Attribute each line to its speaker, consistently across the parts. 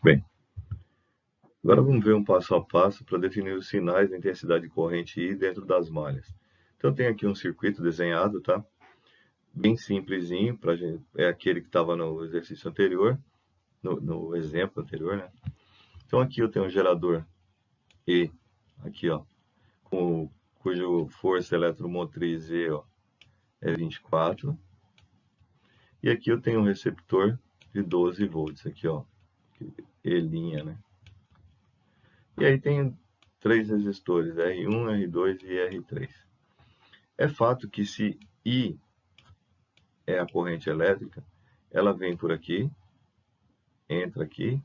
Speaker 1: Bem, agora vamos ver um passo a passo para definir os sinais da intensidade de corrente I dentro das malhas. Então, tem aqui um circuito desenhado, tá? Bem simplesinho, é aquele que estava no exercício anterior, no exemplo anterior, né? Então, aqui eu tenho um gerador E, aqui, ó, cujo força eletromotriz E, ó, é 24. E aqui eu tenho um receptor de 12 volts, aqui, ó, E', né? E aí tem três resistores, R1, R2 e R3. É fato que se I é a corrente elétrica, ela vem por aqui, entra aqui,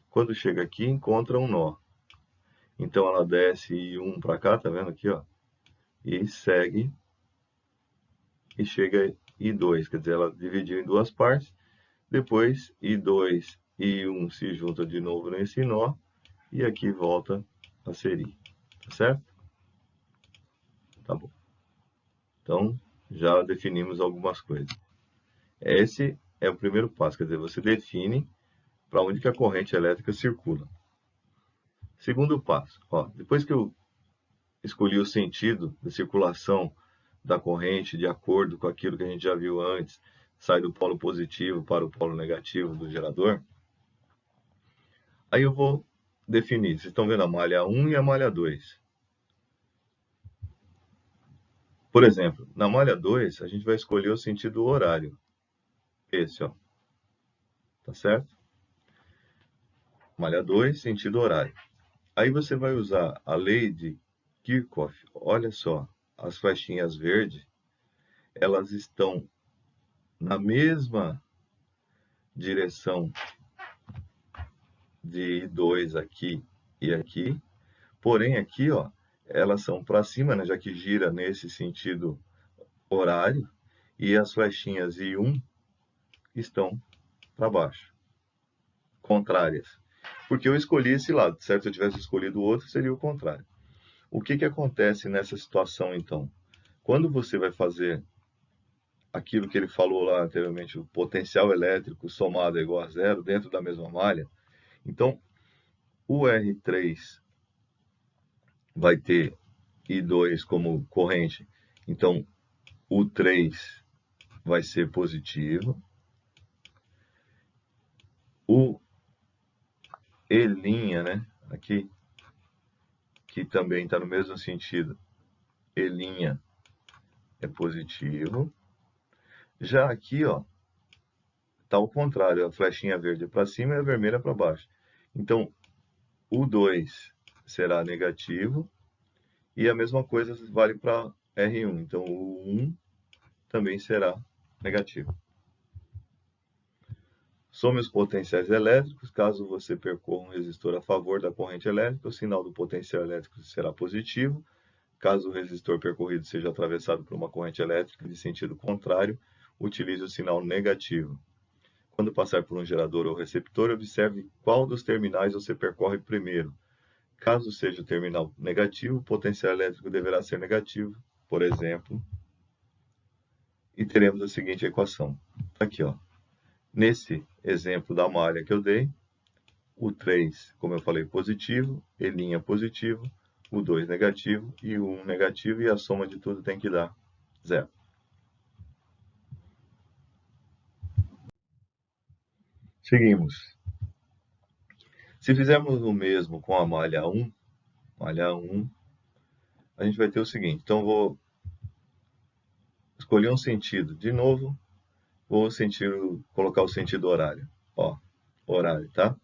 Speaker 1: quando chega aqui encontra um nó. Então ela desce I1 para cá, tá vendo aqui, ó? E segue e chega I2, quer dizer, ela dividiu em duas partes. Depois I2 e I1 se juntam de novo nesse nó e aqui volta a ser I, tá certo? Tá bom. Então já definimos algumas coisas. Esse é o primeiro passo, quer dizer, você define para onde que a corrente elétrica circula. Segundo passo, ó, depois que eu escolhi o sentido da circulação da corrente de acordo com aquilo que a gente já viu antes, sai do polo positivo para o polo negativo do gerador, aí eu vou definir, vocês estão vendo a malha 1 e a malha 2. Por exemplo, na malha 2, a gente vai escolher o sentido horário. Esse, ó. Tá certo? Malha 2, sentido horário. Aí você vai usar a lei de Kirchhoff. Olha só, as flechinhas verdes, elas estão na mesma direção de I2 aqui e aqui. Porém, aqui, ó, elas são para cima, né, já que gira nesse sentido horário. E as flechinhas I1 estão para baixo, contrárias. Porque eu escolhi esse lado, certo? Se eu tivesse escolhido o outro, seria o contrário. O que que acontece nessa situação, então? Quando você vai fazer aquilo que ele falou lá anteriormente, o potencial elétrico somado é igual a zero dentro da mesma malha, então o R3 vai ter I2 como corrente, então o 3 vai ser positivo, o E', né, aqui, que também está no mesmo sentido, E' é positivo. Já aqui, ó, está ao contrário, a flechinha verde para cima e a vermelha para baixo. Então, o 2 será negativo e a mesma coisa vale para R1. Então, o 1 também será negativo. Some os potenciais elétricos. Caso você percorra um resistor a favor da corrente elétrica, o sinal do potencial elétrico será positivo. Caso o resistor percorrido seja atravessado por uma corrente elétrica de sentido contrário, utilize o sinal negativo. Quando passar por um gerador ou receptor, observe qual dos terminais você percorre primeiro. Caso seja o terminal negativo, o potencial elétrico deverá ser negativo, por exemplo, e teremos a seguinte equação. Aqui, ó. Nesse exemplo da malha que eu dei, o 3, como eu falei, positivo, E' positivo, o 2 negativo e o 1 negativo, e a soma de tudo tem que dar zero. Seguimos. Se fizermos o mesmo com a malha 1, a gente vai ter o seguinte. Então, vou escolher um sentido. De novo, vou colocar o sentido horário. Ó, horário, tá?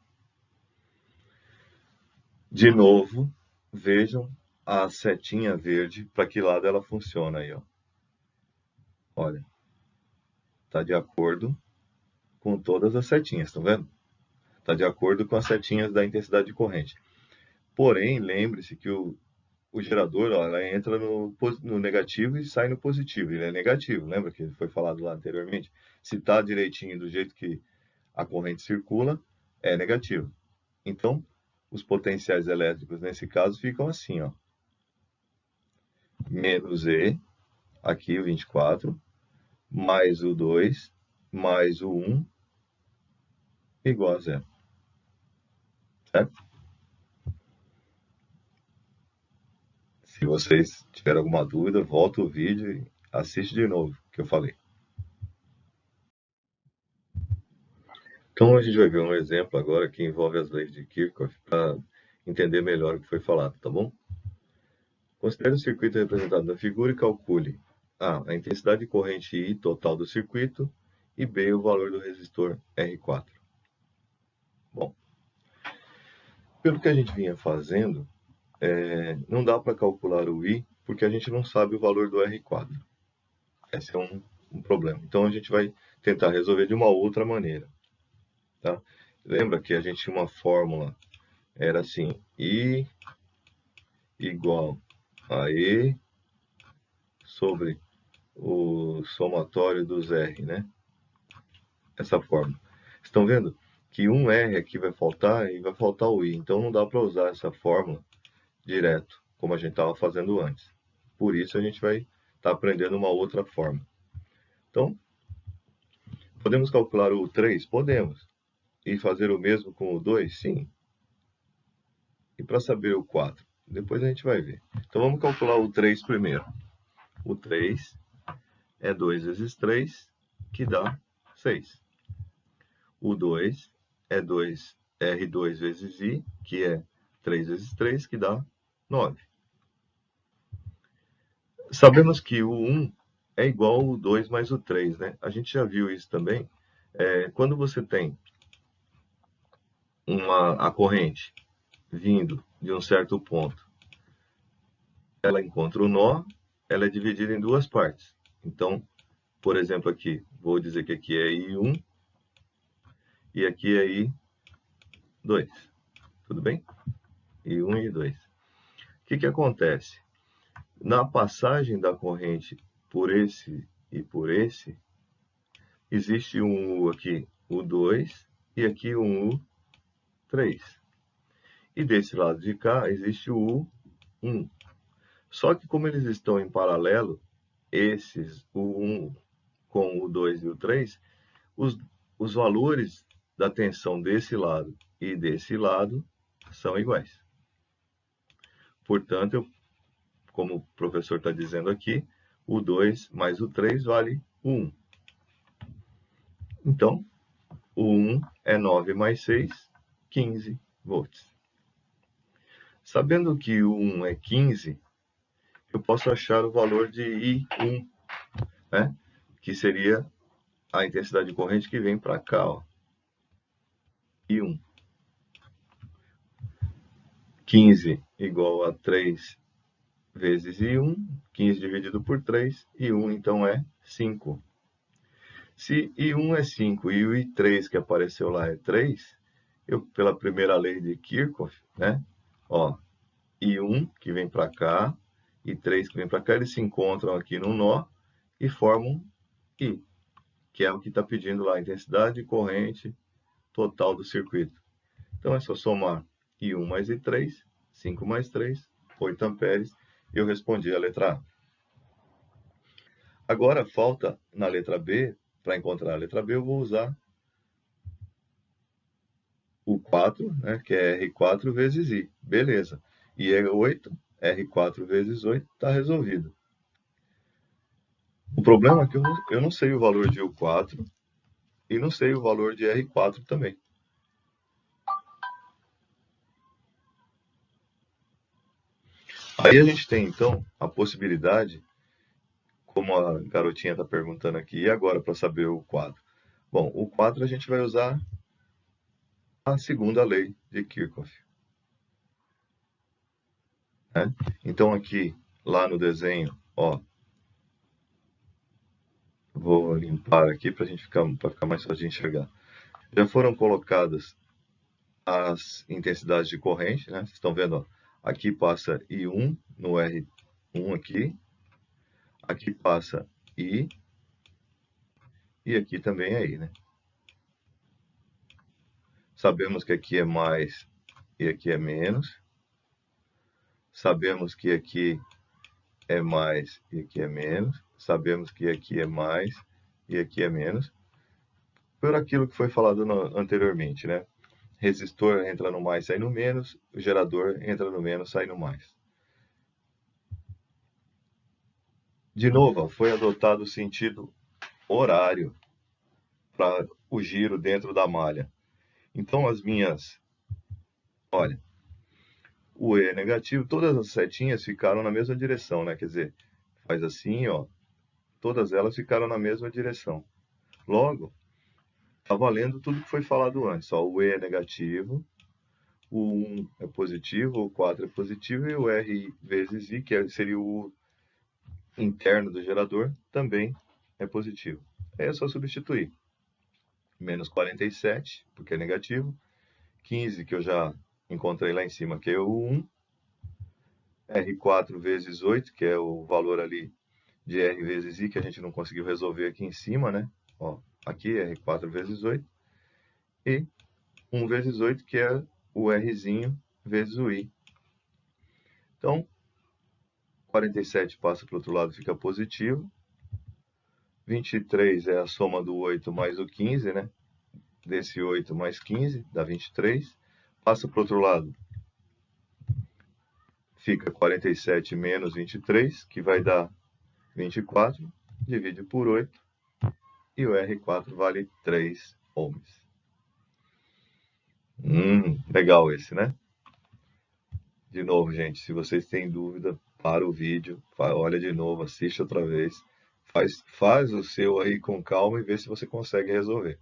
Speaker 1: De novo, vejam a setinha verde, para que lado ela funciona aí, ó. Olha, está de acordo com todas as setinhas, estão vendo? Está de acordo com as setinhas da intensidade de corrente. Porém, lembre-se que o gerador, ó, ela entra no negativo e sai no positivo. Ele é negativo, lembra que foi falado lá anteriormente? Se está direitinho do jeito que a corrente circula, é negativo. Então, os potenciais elétricos, nesse caso, ficam assim, ó. Menos E, aqui o 24, mais o 2, mais o 1, igual a zero. certo? Se vocês tiverem alguma dúvida, volta o vídeo e assiste de novo o que eu falei. Então a gente vai ver um exemplo agora que envolve as leis de Kirchhoff para entender melhor o que foi falado, tá bom? Considere o circuito representado na figura e calcule a intensidade de corrente I total do circuito e B, o valor do resistor R4. Bom, pelo que a gente vinha fazendo, não dá para calcular o I porque a gente não sabe o valor do R4. Esse é um problema. Então a gente vai tentar resolver de uma outra maneira. Tá? Lembra que a gente tinha uma fórmula, era assim, I igual a E sobre o somatório dos R, né? Essa forma. Estão vendo que um R aqui vai faltar e vai faltar o I. Então não dá para usar essa fórmula direto, como a gente estava fazendo antes. Por isso a gente vai estar aprendendo uma outra forma. Então, podemos calcular o 3? Podemos. E fazer o mesmo com o 2? Sim. E para saber o 4? Depois a gente vai ver. Então vamos calcular o 3 primeiro. O 3 é 2 vezes 3, que dá 6. O 2 é R2 vezes I, que é 3 vezes 3, que dá 9. Sabemos que o 1 é igual ao 2 mais o 3, né? A gente já viu isso também. Quando você tem a corrente vindo de um certo ponto, ela encontra o nó, ela é dividida em duas partes. Então, por exemplo, aqui, vou dizer que aqui é I1 e aqui é I2. Tudo bem? I1 e I2. O que acontece? Na passagem da corrente por esse e por esse, existe um U aqui, U2, e aqui um U3. E desse lado de cá, existe o U1. Só que como eles estão em paralelo, esses, o 1 com o 2 e o 3, os valores da tensão desse lado e desse lado são iguais. Portanto, como o professor está dizendo aqui, o 2 mais o 3 vale 1. Então, o 1 é 9 mais 6, 15 volts. Sabendo que o 1 é 15, eu posso achar o valor de I1, né? Que seria a intensidade de corrente que vem para cá, ó. I1. 15 igual a 3 vezes I1, 15 dividido por 3, I1 então é 5. Se I1 é 5 e o I3 que apareceu lá é 3, eu, pela primeira lei de Kirchhoff, né? Ó, I1 que vem para cá, I3 que vem para cá, eles se encontram aqui no nó e formam I, que é o que está pedindo lá, a intensidade de corrente total do circuito. Então é só somar I1 mais I3, 5 mais 3, 8 amperes, e eu respondi a letra A. Agora falta na letra B, para encontrar a letra B, eu vou usar o 4, né, que é R4 vezes I. Beleza. E é 8, R4 vezes 8, está resolvido. O problema é que eu não sei o valor de U4 e não sei o valor de R4 também. Aí a gente tem, então, a possibilidade, como a garotinha está perguntando aqui, e agora para saber o 4? Bom, o 4 a gente vai usar a segunda lei de Kirchhoff. Né? Então aqui, lá no desenho, ó, vou limpar aqui para ficar mais fácil de enxergar. Já foram colocadas as intensidades de corrente, né? Vocês estão vendo, ó, aqui passa I1 no R1 aqui, aqui passa I, e aqui também é I, né? Sabemos que aqui é mais e aqui é menos. Sabemos que aqui é mais e aqui é menos. Sabemos que aqui é mais e aqui é menos. Por aquilo que foi falado anteriormente, né? resistor entra no mais, sai no menos, o gerador entra no menos, sai no mais. De novo, ó, foi adotado o sentido horário para o giro dentro da malha. Então as minhas, olha, o E é negativo, todas as setinhas ficaram na mesma direção, né? Quer dizer, faz assim, ó, todas elas ficaram na mesma direção. Logo, está valendo tudo que foi falado antes. Ó, o E é negativo, o 1 é positivo, o 4 é positivo e o R vezes I, que seria o interno do gerador, também é positivo. Aí é só substituir. Menos 47, porque é negativo. 15, que eu já encontrei lá em cima, que é o 1. R4 vezes 8, que é o valor ali de R vezes I, que a gente não conseguiu resolver aqui em cima, né? Ó, aqui R4 vezes 8. E 1 vezes 8, que é o Rzinho vezes o I. Então, 47 passa para o outro lado, fica positivo. 23 é a soma do 8 mais o 15, né? Desse 8 mais 15, dá 23. Passa para o outro lado, fica 47 menos 23, que vai dar 24. Divide por 8. E o R4 vale 3 ohms. Legal esse, né? De novo, gente, se vocês têm dúvida, para o vídeo, olha de novo, assiste outra vez, faz o seu aí com calma e vê se você consegue resolver.